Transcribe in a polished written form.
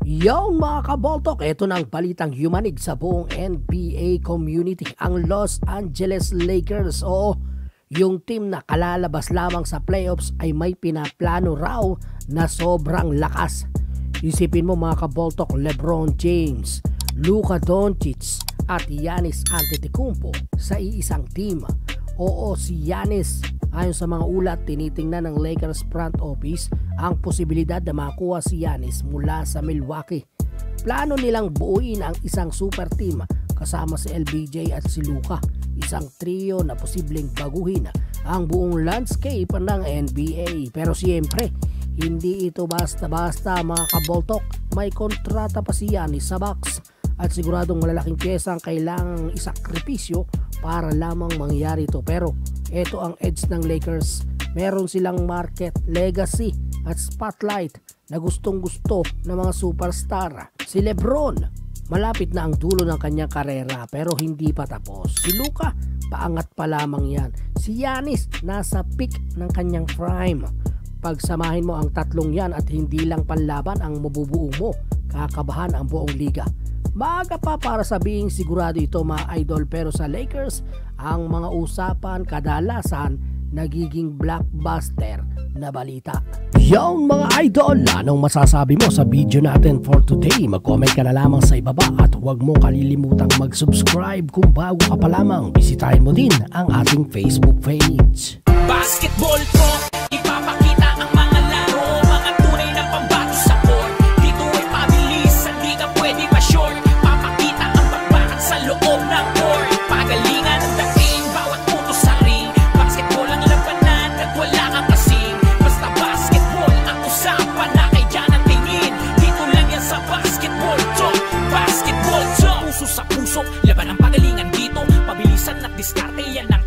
Yo mga kaboltok, eto na ang balitang yumanig sa buong NBA community. Ang Los Angeles Lakers, yung team na kalalabas lamang sa playoffs ay may pinaplano raw na sobrang lakas. Isipin mo mga kaboltok, LeBron James, Luka Doncic at Giannis Antetokounmpo sa iisang team. Si Giannis, ayon sa mga ulat, tinitingnan ng Lakers front office ang posibilidad na makuha si Giannis mula sa Milwaukee. Plano nilang buuin ang isang super team kasama si LBJ at si Luka, isang trio na posibleng baguhin ang buong landscape ng NBA. Pero siyempre, hindi ito basta-basta mga kaboltok. May kontrata pa si Giannis sa Bucks at siguradong malalaking pyesa ang kailangang isakripisyo para lamang mangyari ito. Pero ito ang edge ng Lakers. Meron silang market, legacy at spotlight na gustong-gusto ng mga superstar. Si LeBron, malapit na ang dulo ng kanyang karera pero hindi pa tapos. Si Luka, paangat pa lamang yan. Si Giannis, nasa peak ng kanyang prime. Pagsamahin mo ang tatlong yan at hindi lang panlaban ang mabubuo mo, kakabahan ang buong liga. Maaga pa para sabihing sigurado ito mga idol, pero sa Lakers ang mga usapan kadalasan nagiging blockbuster na balita. Yon mga idol, anong masasabi mo sa video natin for today? Mag-comment ka na lamang sa ibaba at huwag mo kalilimutang mag-subscribe kung bago ka pa lamang. Bisitahin mo din ang ating Facebook page. Basketball talk, ipapakita ang mga laro, mga tunay na pambato sa court. Dito ay pabilis, hindi ka pwede pa-short. Papakita ang pagbakat sa loob ng court. Pagalingan ang dating, bawat puto sa ring. Basketball ang labanan at wala kang kasing. Basta basketball ang usapan na kaya ng tingin. Dito lang yan sa basketball talk. Basketball talk, puso sa puso, laban ang pagalingan dito. Pabilisan at diskarte, yan ang